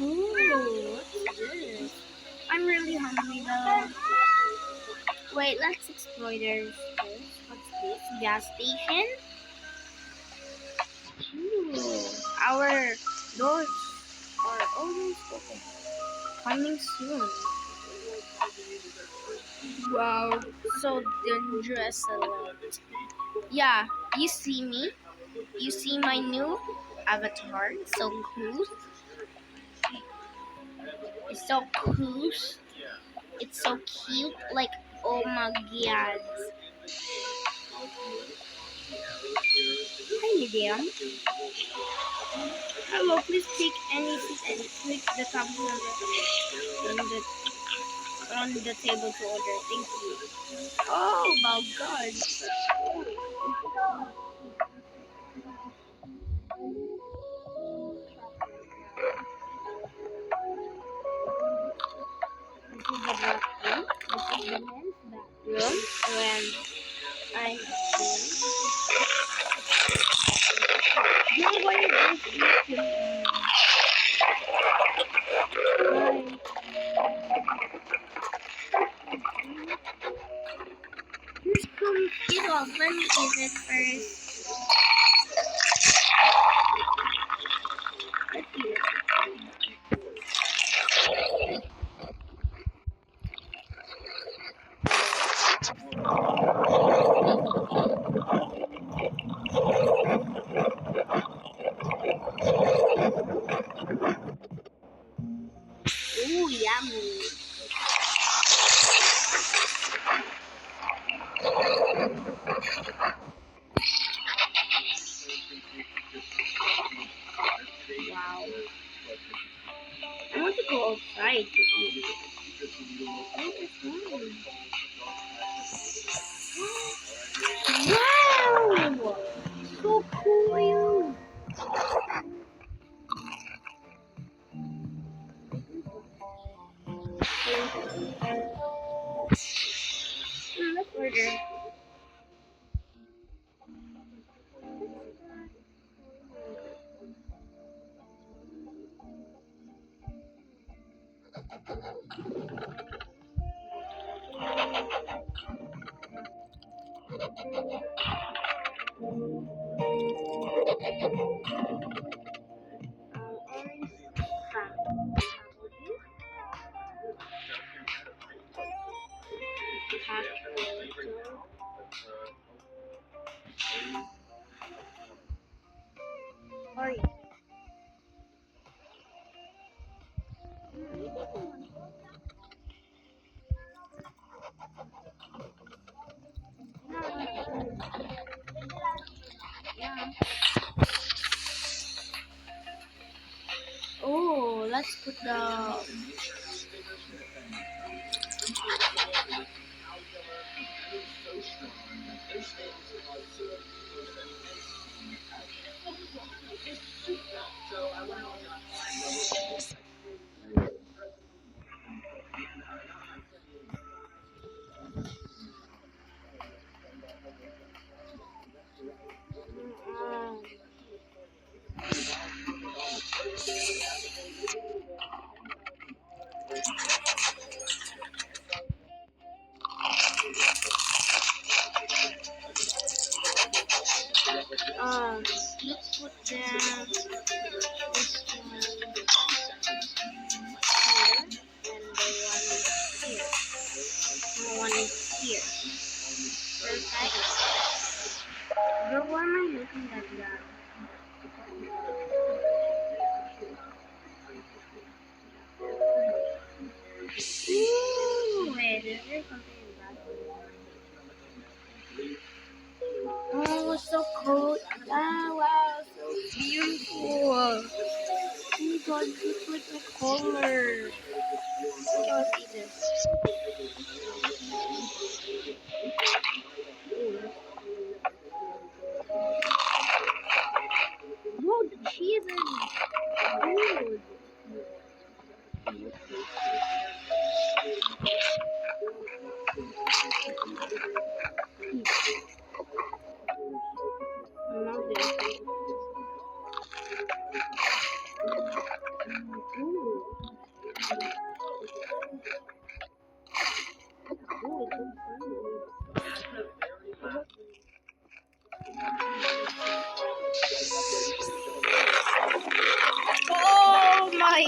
Ooh, what's this? I'm really hungry though. Wait, let's explore this first. What's this? Gas station? Ooh, our doors are almost open. Coming soon. Wow, so dangerous alert. Yeah, you see me? You see my new avatar? So cool. It's so cool. It's so cute. Like, oh my god. Hi, medium. Hello, please take any seat and click the tabs on the table to order. Thank you. Oh my god. This is the bathroom. This is the men's bathroom. When I no, why is this Why? This comes it off. Let me eat it first. Let's eat it. Ooh, yummy. Wow. I want to go outside to eat. Oh, it's nice. Wow! So cool. Let's order. Orange orange. Yeah. Oh, let's put the um, let's put them this one here and the one is here. Perfect. Girl, why am I looking at that? Ooh, wait, is there something in that one? Oh, so cool. Ah, wow, so beautiful. Oh my god, it's like a color. Okay, let's eat this. Whoa, the cheese is good. I love this. Ooh.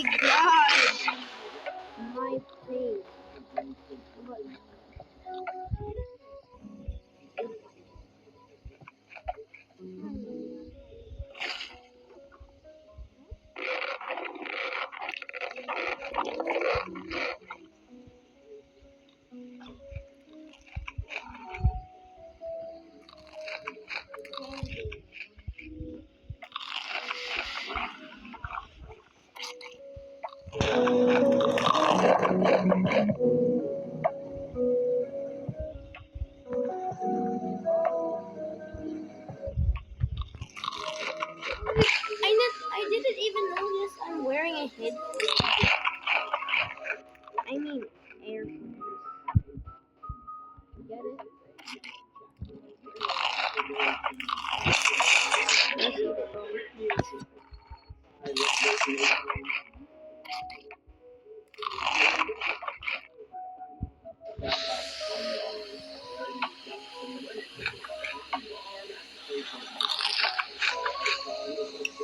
my god! My face. I didn't even notice I'm wearing a headphone. I mean, earphones. Get it? That's the phone.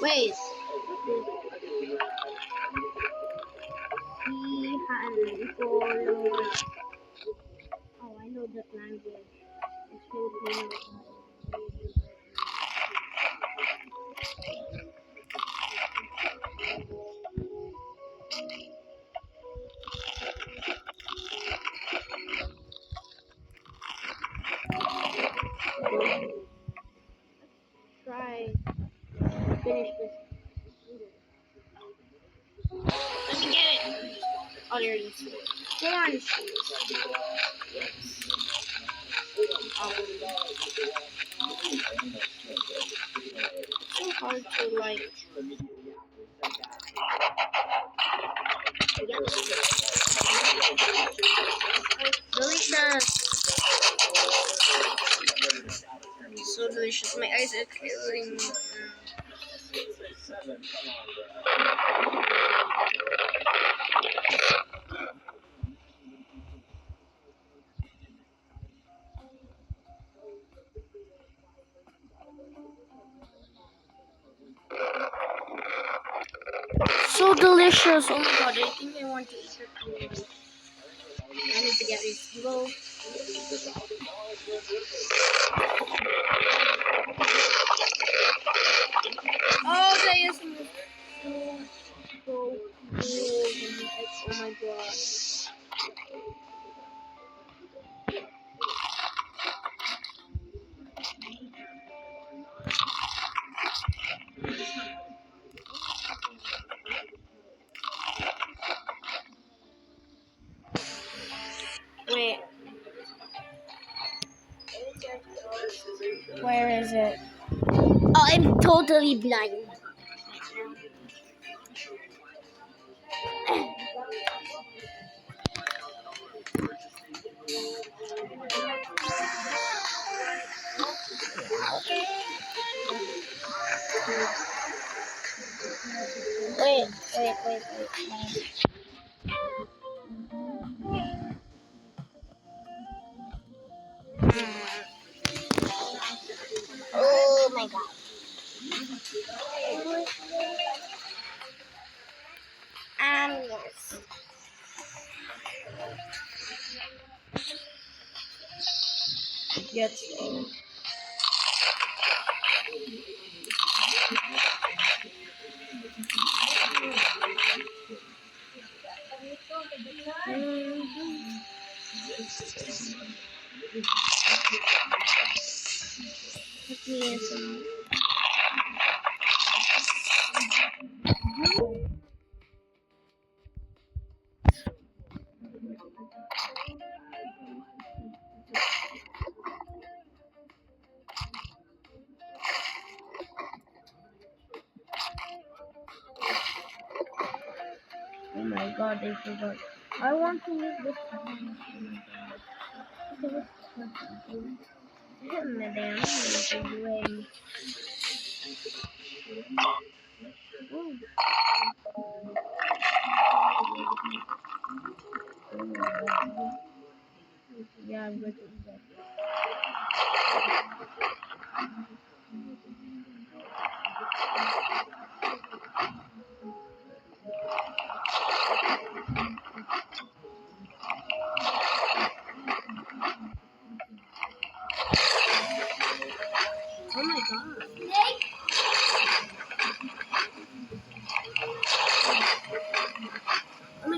Wait. Oh, I know that language. It's Filipino. Try finish this. Let me get it. Oh, there it is. Corn cheese. Yes. So hard to like. Delicious. So delicious. My eyes are killing me. So delicious. Oh my god, I think I want to eat it. I need to get this glow. Oh, that is so cool. Oh my god. Wait. Where is it? Oh, I'm totally blind. Wait. Oh my god. Yes. Yes. Yes. Oh my god, I forgot. I want to use this time. Madam, what are you doing? Oh, yeah, I'm going to eat that.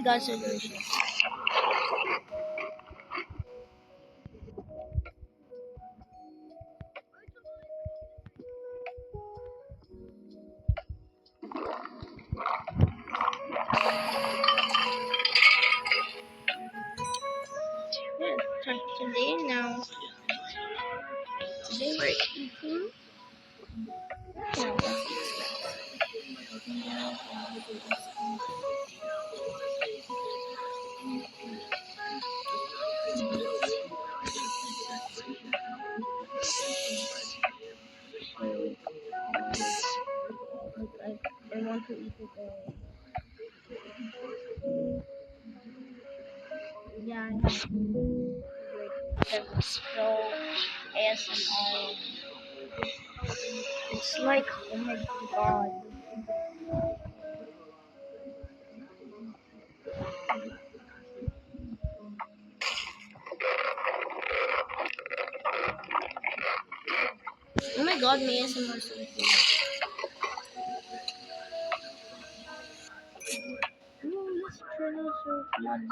god, so delicious. Yeah, today now. Today we're eating. Yeah, let's eat I want to eat it all. Yeah, I have to so ASMR. It's like, oh my god. Oh my god, my ASMR is so cool. Oh, this trailer is so cute.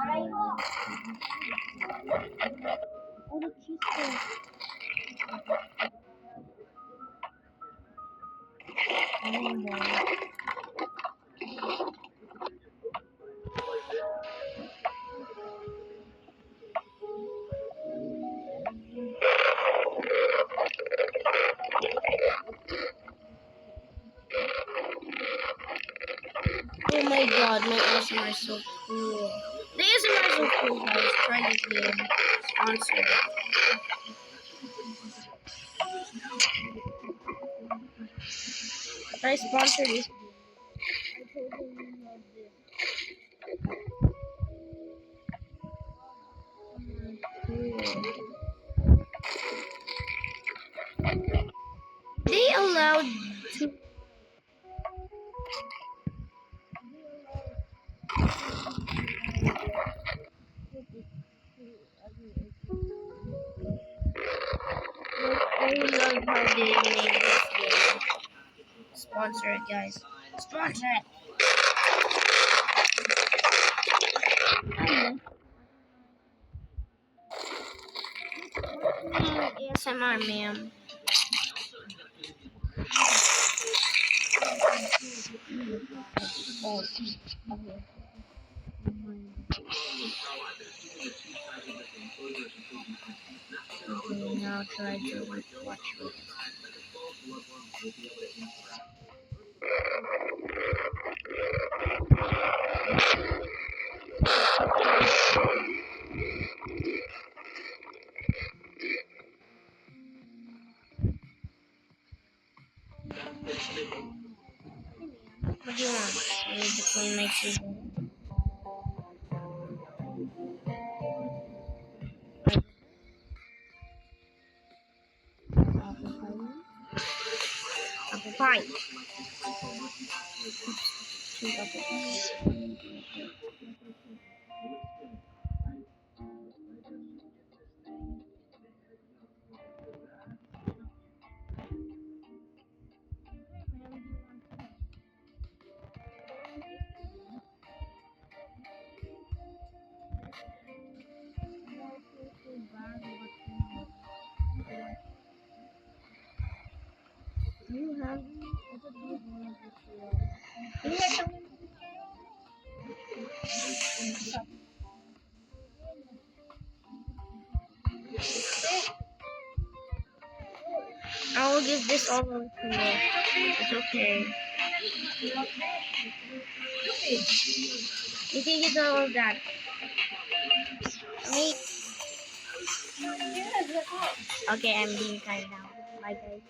Oh, the cheesecake. Oh my. Oh my god, my ASMR is so cool. The ASMR is so cool, guys. Try this game. Sponsor. Try sponsor this. I totally love this. Cool. They allowed to. I love how they made this game. Sponsor it, guys. Sponsor it. ASMR, ma'am. Oh, okay. Okay, now try to watch it. What do you want? I need to clean my teeth. Apple pie. Two apple pies. You have I will give this all over to you. It's okay. You can get all of that. Wait. Okay, I'm being kind now. Bye, guys.